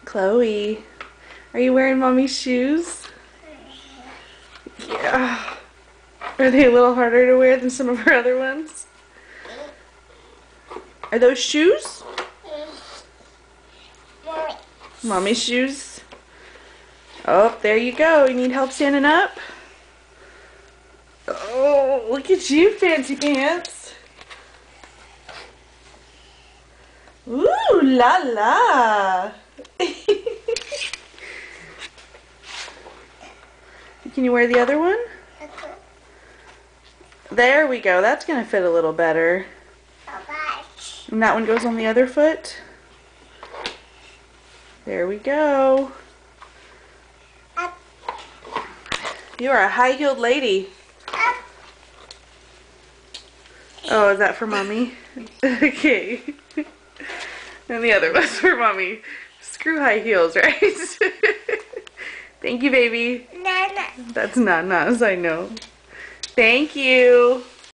Chloe, are you wearing mommy's shoes? Yeah. Are they a little harder to wear than some of her other ones? Are those shoes? Mommy's shoes? Oh, there you go. You need help standing up? Oh, look at you, fancy pants. Ooh, la la. Can you wear the other one? There we go. That's going to fit a little better. And that one goes on the other foot. There we go. You are a high-heeled lady. Oh, is that for mommy? Okay. And the other one's for mommy. Screw high heels, right? Thank you, baby. Nana. That's Nana's, I know. Thank you.